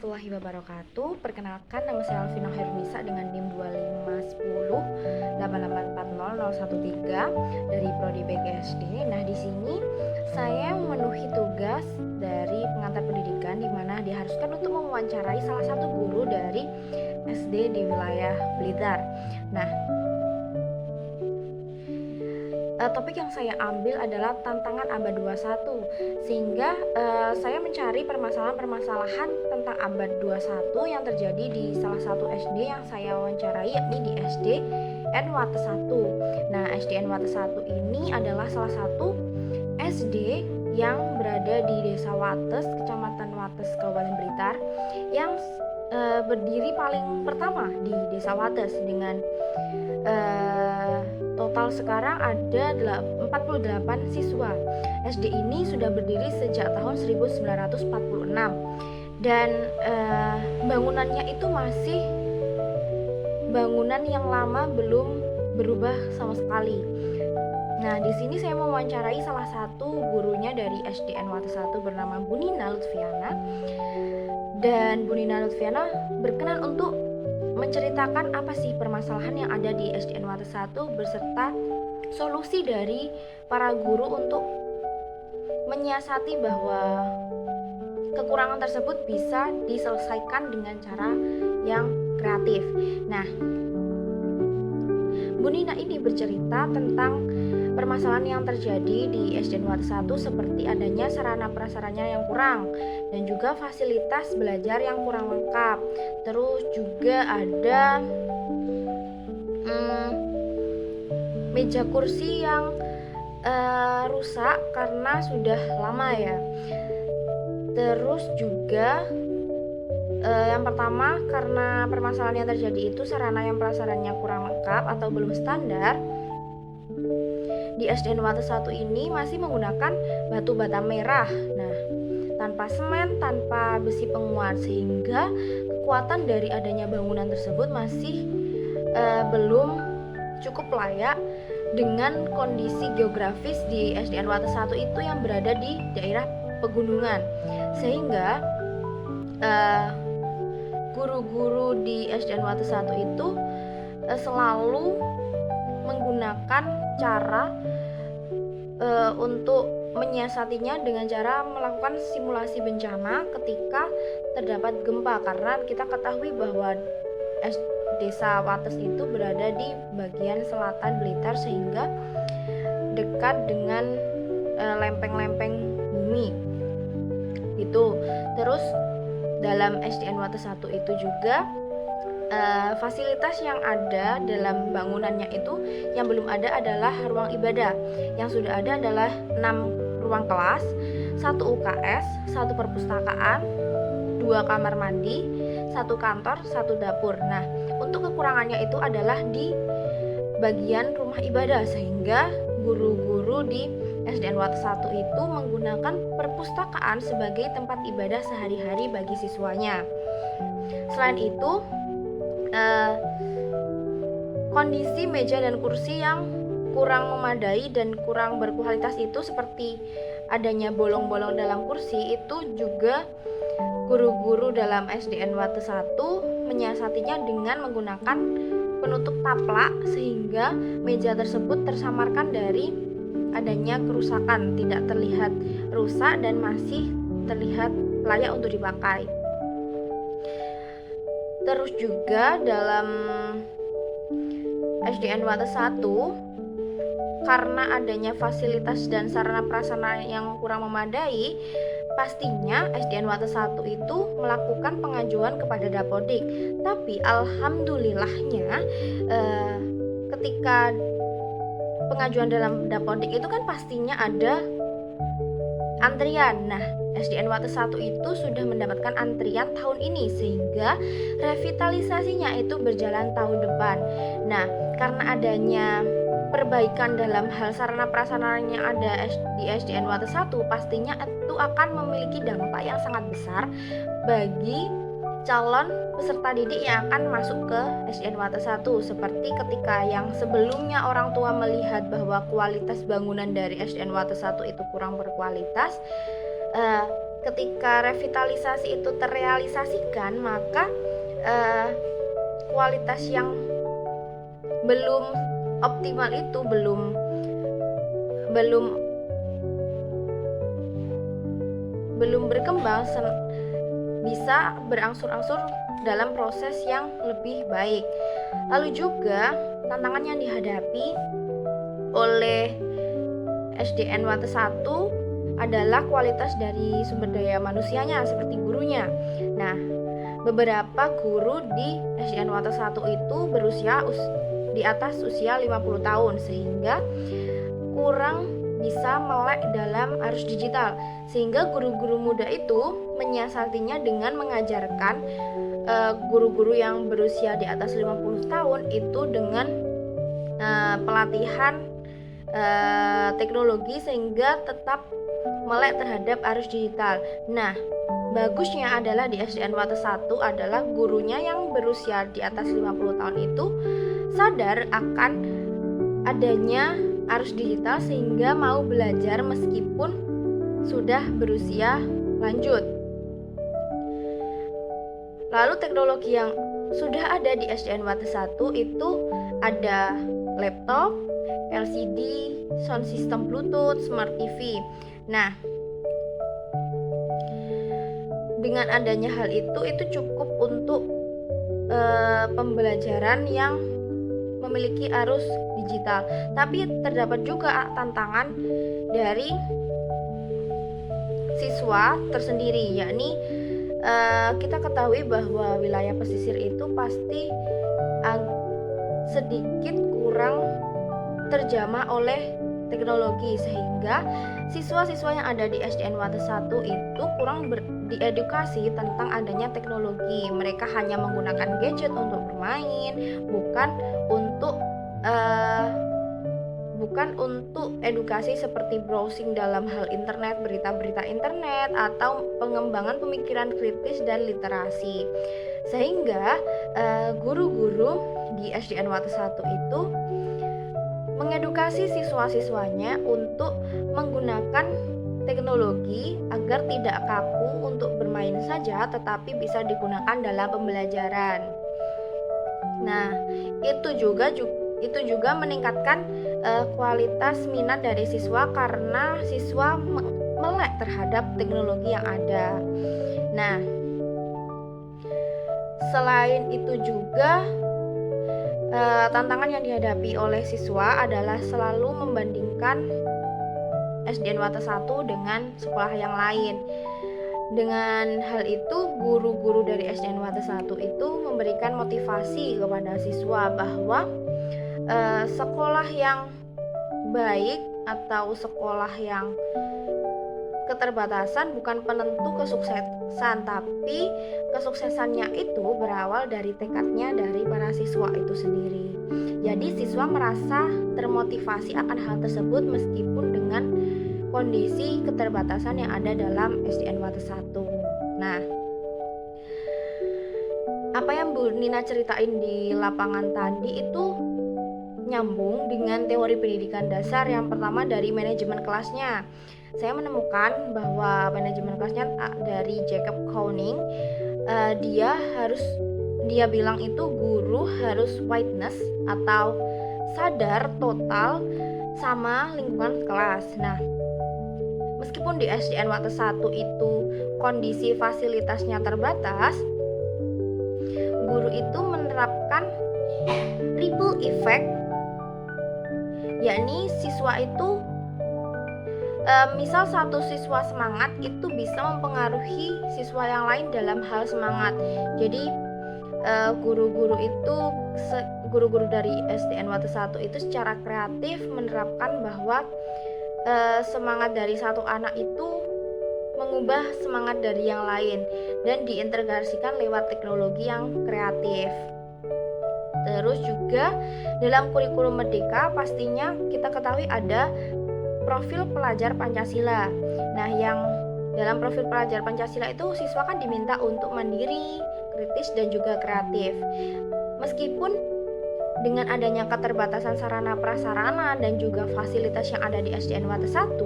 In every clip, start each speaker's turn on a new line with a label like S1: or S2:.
S1: warahmatullahi wabarakatuh. Perkenalkan, nama saya Alvina Hermisa dengan NIM 2510 8840013 dari Prodi BGSD. Nah, di sini saya memenuhi tugas dari pengantar pendidikan di mana diharuskan untuk mewawancarai salah satu guru dari SD di wilayah Blitar. Nah, topik yang saya ambil adalah tantangan abad 21, sehingga saya mencari permasalahan-permasalahan tentang abad 21 yang terjadi di salah satu SD yang saya wawancarai, yakni di SDN Wates 1. Nah, SDN Wates 1 ini adalah salah satu SD yang berada di Desa Wates, Kecamatan Wates, Kabupaten Blitar, yang berdiri paling pertama di Desa Wates dengan total sekarang ada 48 siswa. SD ini sudah berdiri sejak tahun 1946 dan bangunannya itu masih bangunan yang lama, belum berubah sama sekali. Nah, di sini saya mewawancarai salah satu gurunya dari SDN Wates 1 bernama Bu Nina Lutfiana. Dan Bu Nina Lutfiana berkenan untuk menceritakan apa sih permasalahan yang ada di SDN Wates 1 beserta solusi dari para guru untuk menyiasati bahwa kekurangan tersebut bisa diselesaikan dengan cara yang kreatif. Nah, Bu Nina ini bercerita tentang permasalahan yang terjadi di SDN Wates 1 seperti adanya sarana prasarana yang kurang dan juga fasilitas belajar yang kurang lengkap. Terus juga ada meja kursi yang rusak karena sudah lama ya. Terus juga yang pertama, karena permasalahan yang terjadi itu sarana yang prasarannya kurang lengkap atau belum standar. Di SDN Wates 1 ini masih menggunakan batu bata merah. Nah, tanpa semen, tanpa besi penguat, sehingga kekuatan dari adanya bangunan tersebut masih belum cukup layak dengan kondisi geografis di SDN Wates 1 itu yang berada di daerah pegunungan. Sehingga guru-guru di SDN Wates 1 itu selalu menggunakan cara untuk menyiasatinya dengan cara melakukan simulasi bencana ketika terdapat gempa, karena kita ketahui bahwa Desa Wates itu berada di bagian selatan Blitar sehingga dekat dengan lempeng-lempeng bumi itu. Terus dalam SDN Wates 1 itu juga fasilitas yang ada dalam bangunannya itu yang belum ada adalah ruang ibadah. Yang sudah ada adalah 6 ruang kelas, 1 UKS, 1 perpustakaan, 2 kamar mandi, 1 kantor, 1 dapur. Nah, untuk kekurangannya itu adalah di bagian rumah ibadah, sehingga guru-guru di SDN Wates 1 itu menggunakan perpustakaan sebagai tempat ibadah sehari-hari bagi siswanya. Selain itu, kondisi meja dan kursi yang kurang memadai dan kurang berkualitas itu seperti adanya bolong-bolong dalam kursi itu juga guru-guru dalam SDN Wates 1 menyiasatinya dengan menggunakan penutup taplak sehingga meja tersebut tersamarkan dari adanya kerusakan, tidak terlihat rusak dan masih terlihat layak untuk dipakai. Terus juga dalam SDN Wates 1, karena adanya fasilitas dan sarana prasarana yang kurang memadai, pastinya SDN Wates 1 itu melakukan pengajuan kepada Dapodik. Tapi alhamdulillahnya ketika pengajuan dalam Dapodik itu kan pastinya ada antrian. Nah, SDN Wates 1 itu sudah mendapatkan antrian tahun ini sehingga revitalisasinya itu berjalan tahun depan. Nah, karena adanya perbaikan dalam hal sarana prasarana yang ada di SDN Wates 1, pastinya itu akan memiliki dampak yang sangat besar bagi calon peserta didik yang akan masuk ke SDN Wates 1. Seperti ketika yang sebelumnya orang tua melihat bahwa kualitas bangunan dari SDN Wates 1 itu kurang berkualitas, ketika revitalisasi itu terrealisasikan, maka kualitas yang belum optimal itu belum berkembang bisa berangsur-angsur dalam proses yang lebih baik. Lalu juga tantangan yang dihadapi oleh SDN Wates 1 adalah kualitas dari sumber daya manusianya seperti gurunya. Nah, beberapa guru di SDN Wates 1 itu berusia di atas usia 50 tahun sehingga kurang bisa melek dalam arus digital, sehingga guru-guru muda itu menyiasatinya dengan mengajarkan guru-guru yang berusia di atas 50 tahun itu dengan pelatihan teknologi sehingga tetap melek terhadap arus digital. Nah, bagusnya adalah di SDN Wates 1 adalah gurunya yang berusia di atas 50 tahun itu sadar akan adanya arus digital sehingga mau belajar meskipun sudah berusia lanjut. Lalu teknologi yang sudah ada di SDN Wates 1 itu ada laptop, LCD, sound system Bluetooth, smart TV. Nah, dengan adanya hal itu cukup untuk pembelajaran yang memiliki arus digital. Tapi terdapat juga tantangan dari siswa tersendiri, yakni kita ketahui bahwa wilayah pesisir itu pasti sedikit kurang terjamah oleh teknologi, sehingga siswa-siswa yang ada di SDN Wates 1 itu kurang diedukasi tentang adanya teknologi. Mereka hanya menggunakan gadget untuk bermain, bukan untuk edukasi seperti browsing dalam hal internet, berita-berita internet, atau pengembangan pemikiran kritis dan literasi. Sehingga guru-guru di SDN Wates 1 itu mengedukasi siswa-siswanya untuk menggunakan teknologi agar tidak kaku untuk bermain saja, tetapi bisa digunakan dalam pembelajaran. Nah, itu juga meningkatkan kualitas minat dari siswa karena siswa melek terhadap teknologi yang ada. Nah, selain itu juga tantangan yang dihadapi oleh siswa adalah selalu membandingkan SDN Wates 1 dengan sekolah yang lain. Dengan hal itu, guru-guru dari SDN Wates 1 itu memberikan motivasi kepada siswa bahwa sekolah yang baik atau sekolah yang keterbatasan bukan penentu kesuksesan, tapi kesuksesannya itu berawal dari tekadnya dari para siswa itu sendiri. Jadi siswa merasa termotivasi akan hal tersebut meskipun dengan kondisi keterbatasan yang ada dalam SDN Wates 1. Nah, apa yang Bu Nina ceritain di lapangan tadi itu nyambung dengan teori pendidikan dasar. Yang pertama dari manajemen kelasnya. Saya menemukan bahwa manajemen kelasnya dari Jacob Kouning, dia bilang itu guru harus witness atau sadar total sama lingkungan kelas. Nah, meskipun di SDN Wates 1 itu kondisi fasilitasnya terbatas, guru itu menerapkan ripple effect, yakni siswa itu misal satu siswa semangat itu bisa mempengaruhi siswa yang lain dalam hal semangat. Jadi guru-guru dari SDN Wates 1 itu secara kreatif menerapkan bahwa semangat dari satu anak itu mengubah semangat dari yang lain dan diintegrasikan lewat teknologi yang kreatif. Terus juga dalam kurikulum Merdeka pastinya kita ketahui ada profil pelajar Pancasila. Nah, yang dalam profil pelajar Pancasila itu siswa kan diminta untuk mandiri, kritis, dan juga kreatif. Meskipun dengan adanya keterbatasan sarana prasarana dan juga fasilitas yang ada di SDN Wates 1,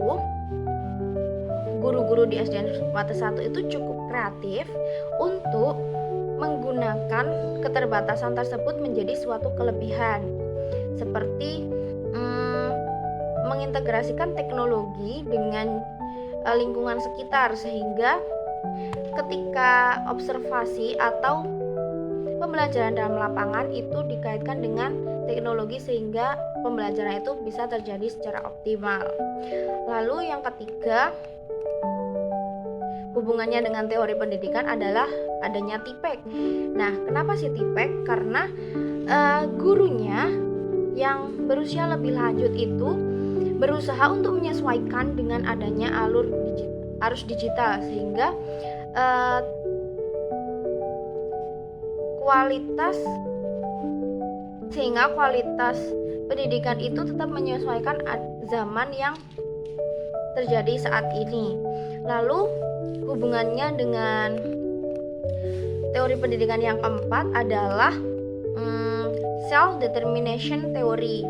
S1: guru-guru di SDN Wates 1 itu cukup kreatif untuk menggunakan keterbatasan tersebut menjadi suatu kelebihan, seperti mengintegrasikan teknologi dengan lingkungan sekitar, sehingga ketika observasi atau pembelajaran dalam lapangan itu dikaitkan dengan teknologi sehingga pembelajaran itu bisa terjadi secara optimal. Lalu yang ketiga, hubungannya dengan teori pendidikan adalah adanya TIPEK. Nah, kenapa sih TIPEK? Karena gurunya yang berusia lebih lanjut itu berusaha untuk menyesuaikan dengan adanya arus digital, sehingga kualitas pendidikan itu tetap menyesuaikan zaman yang terjadi saat ini. Lalu hubungannya dengan teori pendidikan yang keempat adalah self determination theory.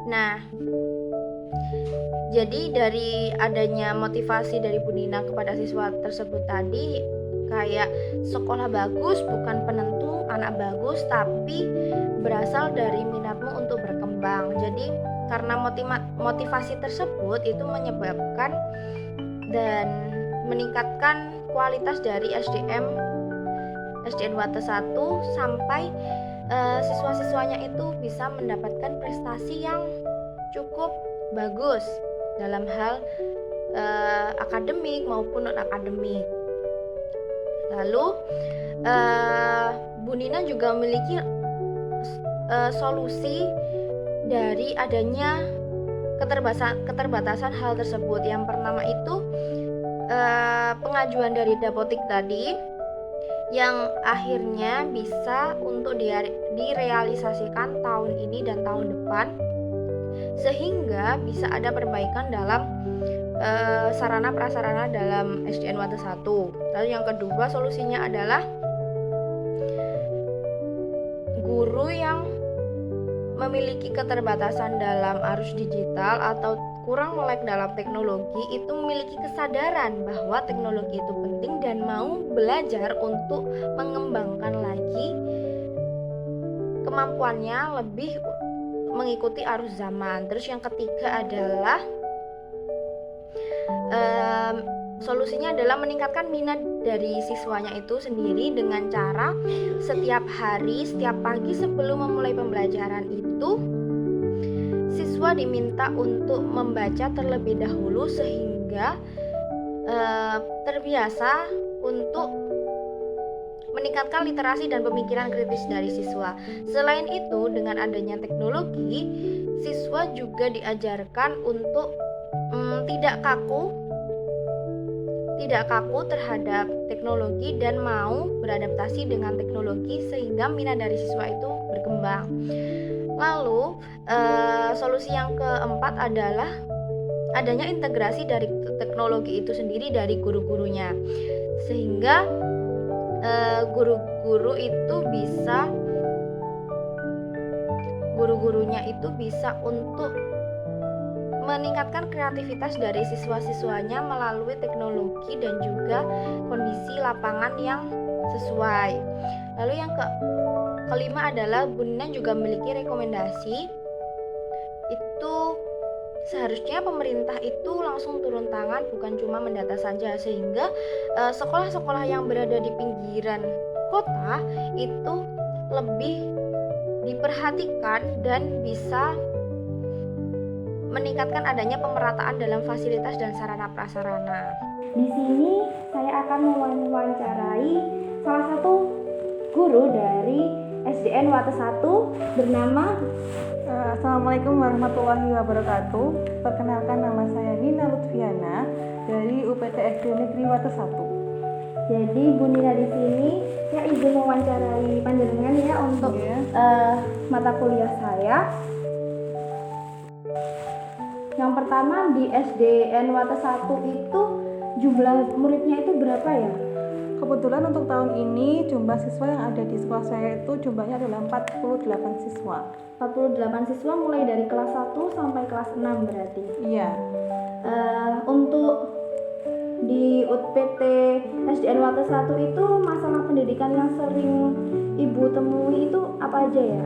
S1: Nah, jadi dari adanya motivasi dari Bu Nina kepada siswa tersebut tadi, kayak sekolah bagus bukan penentu anak bagus, tapi berasal dari minatmu untuk berkembang. Jadi karena motivasi tersebut itu menyebabkan dan meningkatkan kualitas dari SDN Wates 1 sampai siswa-siswanya itu bisa mendapatkan prestasi yang cukup bagus dalam hal akademik maupun non akademik. Lalu Bu Nina juga memiliki solusi dari adanya keterbatasan hal tersebut. Yang pertama itu pengajuan dari Dapodik tadi, yang akhirnya bisa untuk direalisasikan tahun ini dan tahun depan, sehingga bisa ada perbaikan dalam sarana prasarana dalam SDN Wates 1. Lalu yang kedua solusinya adalah guru yang memiliki keterbatasan dalam arus digital atau kurang melek dalam teknologi itu memiliki kesadaran bahwa teknologi itu penting dan mau belajar untuk mengembangkan lagi kemampuannya lebih mengikuti arus zaman. Terus yang ketiga adalah solusinya adalah meningkatkan minat dari siswanya itu sendiri dengan cara setiap hari, setiap pagi sebelum memulai pembelajaran itu siswa diminta untuk membaca terlebih dahulu sehingga terbiasa untuk meningkatkan literasi dan pemikiran kritis dari siswa. Selain itu, dengan adanya teknologi, siswa juga diajarkan untuk tidak kaku terhadap teknologi dan mau beradaptasi dengan teknologi sehingga minat dari siswa itu berkembang. Lalu solusi yang keempat adalah adanya integrasi dari teknologi itu sendiri dari guru-gurunya, sehingga guru-gurunya itu bisa untuk meningkatkan kreativitas dari siswa-siswanya melalui teknologi dan juga kondisi lapangan yang sesuai. Lalu yang kelima adalah Bu Nina juga memiliki rekomendasi, itu seharusnya pemerintah itu langsung turun tangan, bukan cuma mendata saja, sehingga sekolah-sekolah yang berada di pinggiran kota itu lebih diperhatikan dan bisa meningkatkan adanya pemerataan dalam fasilitas dan sarana prasarana. Di sini saya akan mewawancarai salah satu guru dari SDN Wates 1 bernama
S2: Assalamualaikum warahmatullahi wabarakatuh. Perkenalkan, nama saya Nina Lutfiana dari UPT SD Negeri Wates 1.
S1: Jadi Bu Nina di sini saya izin mewawancarai panjenengan ya untuk mata kuliah saya. Yang pertama, di SDN Wates 1 itu jumlah muridnya itu berapa ya?
S2: Kebetulan untuk tahun ini jumlah siswa yang ada di sekolah saya itu jumlahnya adalah 48 siswa.
S1: 48 siswa mulai dari kelas 1 sampai kelas 6 berarti?
S2: Iya.
S1: Untuk di UPT SDN Wates 1 itu masalah pendidikan yang sering Ibu temui itu apa aja ya?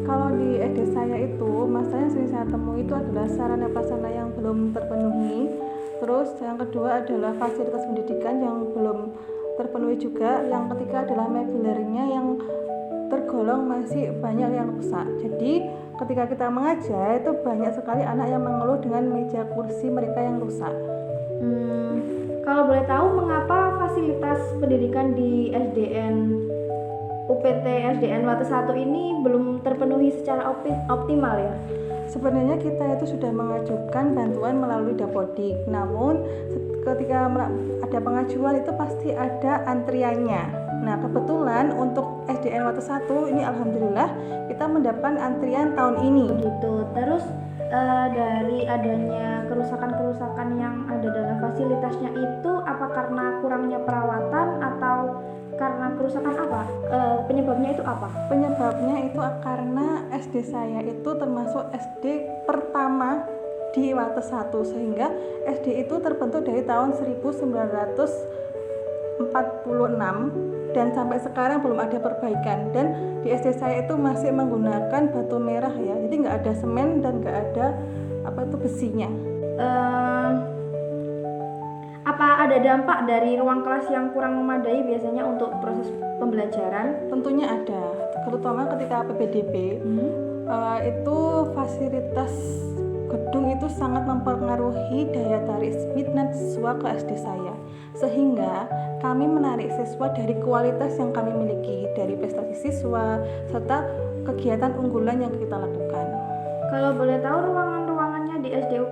S2: Kalau di SD saya itu, masalah yang sering saya temui itu adalah sarana prasarana yang belum terpenuhi. Terus yang kedua adalah fasilitas pendidikan yang belum terpenuhi juga. Yang ketiga adalah mebelernya yang tergolong masih banyak yang rusak. Jadi ketika kita mengajar itu banyak sekali anak yang mengeluh dengan meja kursi mereka yang rusak.
S1: Kalau boleh tahu mengapa fasilitas pendidikan di UPT SDN Wates 1 ini belum terpenuhi secara optimal ya?
S2: Sebenarnya kita itu sudah mengajukan bantuan melalui Dapodik, namun ketika ada pengajuan itu pasti ada antriannya. Nah, kebetulan untuk SDN Wates 1 ini alhamdulillah kita mendapatkan antrian tahun ini.
S1: Gitu. Terus dari adanya kerusakan-kerusakan yang ada dalam fasilitasnya itu apa karena kurangnya perawatan atau karena kerusakan apa? Penyebabnya itu apa?
S2: Penyebabnya itu karena SD saya itu termasuk SD pertama di Wates 1, sehingga SD itu terbentuk dari tahun 1946 dan sampai sekarang belum ada perbaikan. Dan di SD saya itu masih menggunakan batu merah ya, jadi nggak ada semen dan nggak ada besinya.
S1: Apa ada dampak dari ruang kelas yang kurang memadai biasanya untuk proses pembelajaran?
S2: Tentunya ada, terutama ketika PPDB. Itu fasilitas gedung itu sangat mempengaruhi daya tarik minat siswa ke SD saya, sehingga kami menarik siswa dari kualitas yang kami miliki, dari prestasi siswa serta kegiatan unggulan yang kita lakukan.
S1: Kalau boleh tahu ruangan-ruangannya di SDN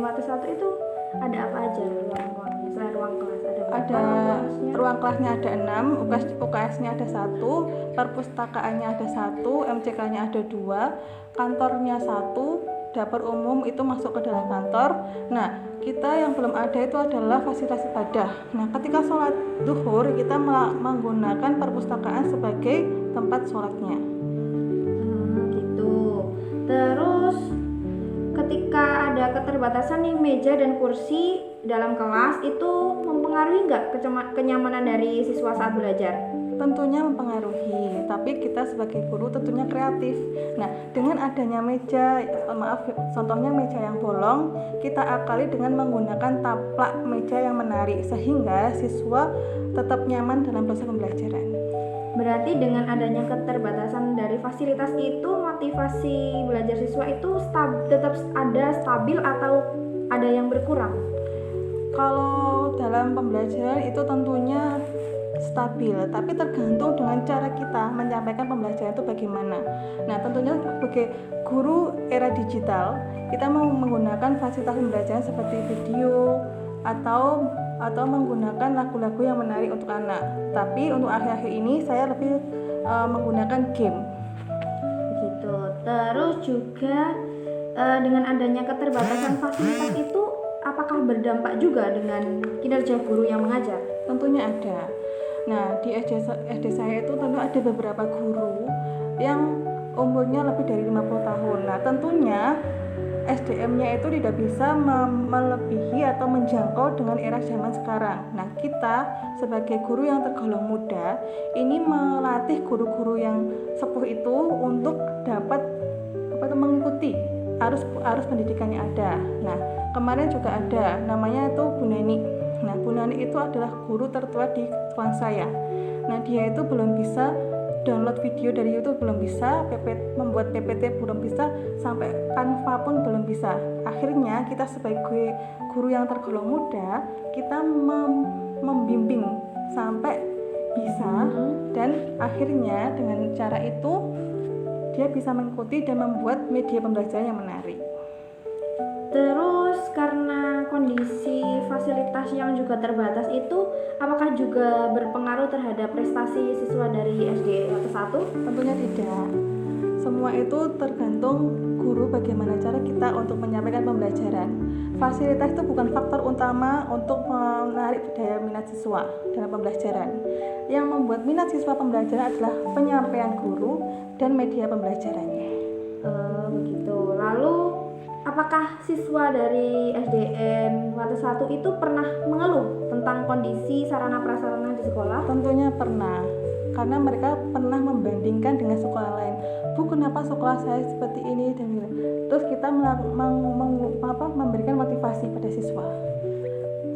S1: Wates 1 itu ada apa aja ruang-ruangnya selain ruang kelas?
S2: Ada ruang kelasnya ada 6, UKS-nya ada 1, perpustakaannya ada 1, MCK-nya ada 2, kantornya 1, dapur umum itu masuk ke dalam kantor. Nah, kita yang belum ada itu adalah fasilitas ibadah. Nah, ketika sholat zuhur kita menggunakan perpustakaan sebagai tempat sholatnya.
S1: Gitu. Terus ketika ada keterbatasan nih meja dan kursi dalam kelas itu mempengaruhi nggak kenyamanan dari siswa saat belajar?
S2: Tentunya mempengaruhi, tapi kita sebagai guru tentunya kreatif. Nah, dengan adanya meja, contohnya meja yang bolong, kita akali dengan menggunakan taplak meja yang menarik sehingga siswa tetap nyaman dalam proses pembelajaran.
S1: Berarti dengan adanya keterbatasan dari fasilitas itu motivasi belajar siswa itu tetap ada stabil atau ada yang berkurang?
S2: Kalau dalam pembelajaran itu tentunya stabil, tapi tergantung dengan cara kita menyampaikan pembelajaran itu bagaimana. Nah, tentunya sebagai guru era digital, kita mau menggunakan fasilitas pembelajaran seperti video atau menggunakan lagu-lagu yang menarik untuk anak. Tapi untuk akhir-akhir ini saya lebih menggunakan game.
S1: Begitu. Terus juga dengan adanya keterbatasan fasilitas itu apakah berdampak juga dengan kinerja guru yang mengajar?
S2: Tentunya ada. Nah, di SD saya itu tentu ada beberapa guru yang umurnya lebih dari 50 tahun. Nah, tentunya SDM-nya itu tidak bisa melebihi atau menjangkau dengan era zaman sekarang. Nah, kita sebagai guru yang tergolong muda, ini melatih guru-guru yang sepuh itu untuk dapat mengikuti arus pendidikannya ada. Nah, kemarin juga ada namanya itu Bu Neni. Nah, Bu Neni itu adalah guru tertua di kelas saya. Nah, dia itu belum bisa download video dari YouTube, belum bisa membuat PPT, belum bisa, sampai Canva pun belum bisa. Akhirnya kita sebagai guru yang tergolong muda, kita membimbing sampai bisa, dan akhirnya dengan cara itu dia bisa mengikuti dan membuat media pembelajaran yang menarik.
S1: Terus karena kondisi fasilitas yang juga terbatas itu, apakah juga berpengaruh terhadap prestasi siswa dari SD Wates 1?
S2: Tentunya tidak. Semua itu tergantung guru bagaimana cara kita untuk menyampaikan pembelajaran. Fasilitas itu bukan faktor utama untuk menarik daya minat siswa dalam pembelajaran. Yang membuat minat siswa pembelajaran adalah penyampaian guru dan media pembelajarannya.
S1: Begitu. Lalu apakah siswa dari SDN Wates 1 itu pernah mengeluh tentang kondisi sarana prasarana di sekolah?
S2: Tentunya pernah, karena mereka pernah membandingkan dengan sekolah lain. Bu, kenapa sekolah saya seperti ini dan gitu. Terus kita memberikan motivasi pada siswa.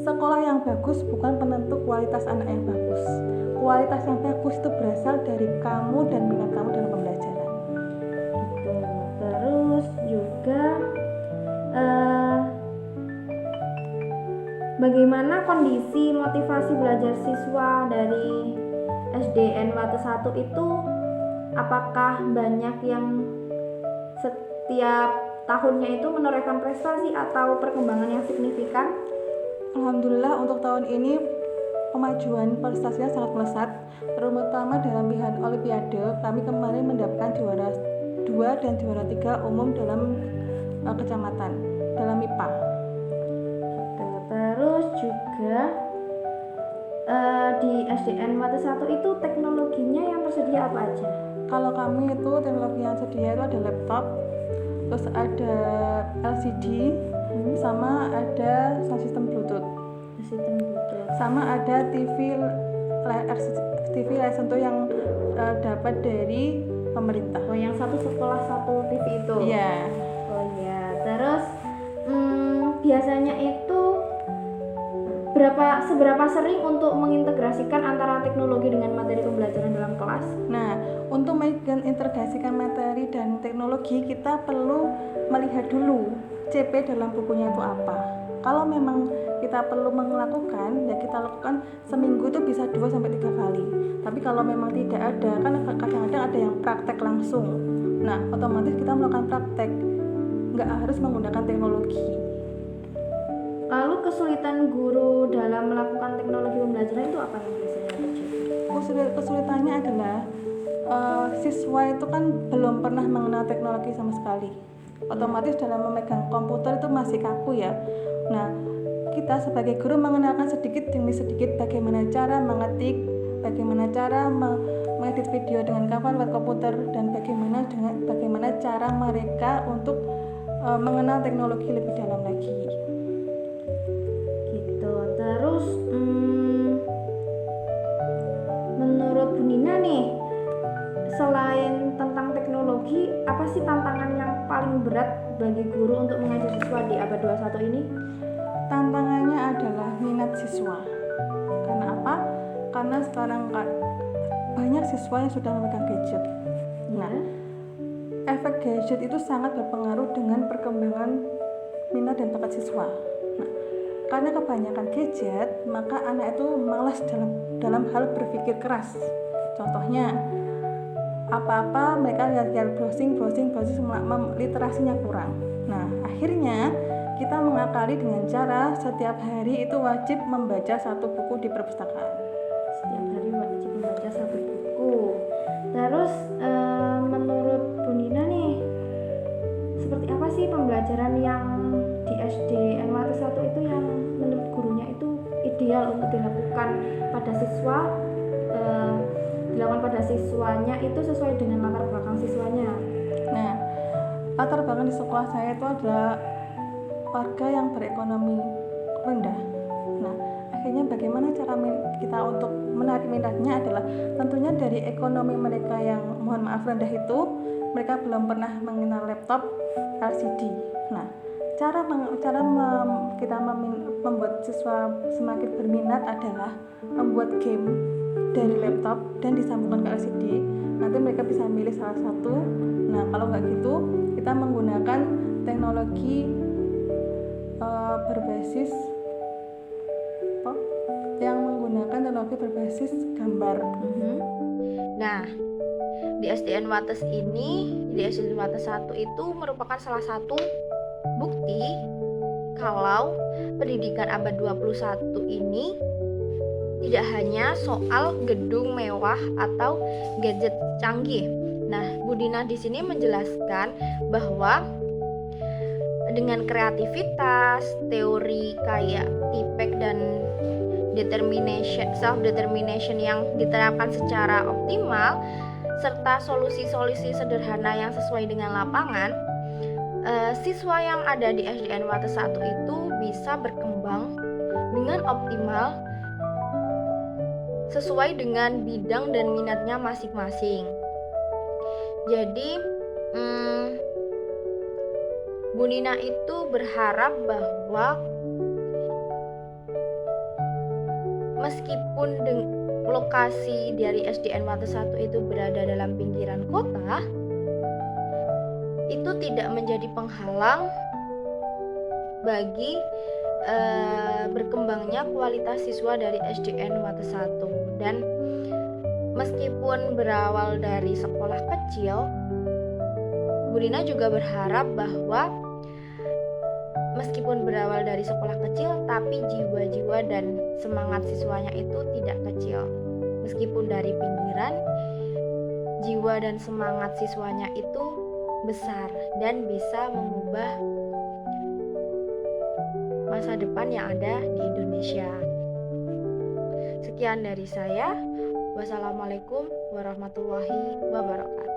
S2: Sekolah yang bagus bukan penentu kualitas anak yang bagus. Kualitas yang bagus itu berasal dari kamu dan minat kamu dalam pembelajaran.
S1: Gitu. Terus juga bagaimana kondisi motivasi belajar siswa dari SDN Wates 1 itu? Apakah banyak yang setiap tahunnya itu menorehkan prestasi atau perkembangan yang signifikan?
S2: Alhamdulillah untuk tahun ini kemajuan prestasinya sangat melesat, terutama dalam pilihan olimpiade. Kami kemarin mendapatkan juara 2 dan juara 3 umum dalam kecamatan dalam MIPA.
S1: Terus juga di SDN Wates 1 itu teknologinya yang tersedia apa aja?
S2: Kalau kami itu teknologi yang sedia itu ada laptop, terus ada LCD, sama ada sound system Bluetooth, sama ada TV lesson tuh yang dapat dari pemerintah.
S1: Oh, yang satu sekolah satu TV itu?
S2: Iya.
S1: Oh iya. Terus biasanya itu seberapa sering untuk mengintegrasikan antara teknologi dengan materi pembelajaran dalam kelas?
S2: Nah, untuk mengintegrasikan materi dan teknologi kita perlu melihat dulu CP dalam bukunya itu apa. Kalau memang kita perlu melakukan, ya kita lakukan seminggu itu bisa 2-3 kali. Tapi kalau memang tidak ada, kan kadang-kadang ada yang praktek langsung. Nah, otomatis kita melakukan praktek, nggak harus menggunakan teknologi.
S1: Lalu kesulitan guru dalam melakukan teknologi pembelajaran itu apa yang biasanya terjadi?
S2: Kesulitannya adalah siswa itu kan belum pernah mengenal teknologi sama sekali. Otomatis dalam memegang komputer itu masih kaku ya. Nah, kita sebagai guru mengenalkan sedikit demi sedikit bagaimana cara mengetik, bagaimana cara mengedit video dengan lewat komputer, dan bagaimana cara mereka untuk mengenal teknologi lebih dalam lagi.
S1: Gitu. Terus menurut Bu Nina nih, selain tentang teknologi, apa sih tantangan yang paling berat bagi guru untuk mengajar siswa di abad 21 ini?
S2: Tantangannya adalah minat siswa. Karena apa? Karena sekarang banyak siswa yang sudah memegang gadget. Nah, efek gadget itu sangat berpengaruh dengan perkembangan minat dan bakat siswa. Nah, karena kebanyakan gadget, maka anak itu malas dalam hal berpikir keras. Contohnya, apa-apa mereka lihat browsing, literasinya kurang. Nah, akhirnya kita mengakali dengan cara setiap hari itu wajib membaca 1 buku di perpustakaan.
S1: Setiap hari wajib membaca 1 buku. Terus menurut Bu Nina nih, seperti apa sih pembelajaran yang di SDN Wates 1 itu yang menurut gurunya itu ideal untuk dilakukan pada siswanya itu sesuai dengan latar belakang siswanya?
S2: Nah, latar belakang di sekolah saya itu adalah warga yang berekonomi rendah. Nah, akhirnya bagaimana cara kita untuk menarik minatnya adalah tentunya dari ekonomi mereka yang mohon maaf rendah itu, mereka belum pernah mengenal laptop LCD. Nah, cara kita membuat siswa semakin berminat adalah membuat game dari laptop dan disambungkan ke LCD. Nanti mereka bisa milih salah satu. Nah, kalau nggak gitu, kita menggunakan teknologi berbasis gambar.
S1: Nah, di SDN Wates ini, di SDN Wates 1 itu merupakan salah satu bukti kalau pendidikan abad 21 ini tidak hanya soal gedung mewah atau gadget canggih. Nah, Bu Dina di sini menjelaskan bahwa dengan kreativitas, teori kayak TPEC dan self determination yang diterapkan secara optimal serta solusi-solusi sederhana yang sesuai dengan lapangan, siswa yang ada di SDN Wates 1 itu bisa berkembang dengan optimal sesuai dengan bidang dan minatnya masing-masing. Jadi Bu Nina itu berharap bahwa meskipun lokasi dari SDN Wates 1 itu berada dalam pinggiran kota, itu tidak menjadi penghalang bagi berkembangnya kualitas siswa dari SDN Wates 1. Dan meskipun berawal dari sekolah kecil, Bu Nina juga berharap bahwa meskipun berawal dari sekolah kecil, tapi jiwa-jiwa dan semangat siswanya itu tidak kecil. Meskipun dari pinggiran, jiwa dan semangat siswanya itu besar dan bisa mengubah masa depan yang ada di Indonesia. Sekian dari saya. Wassalamualaikum warahmatullahi wabarakatuh.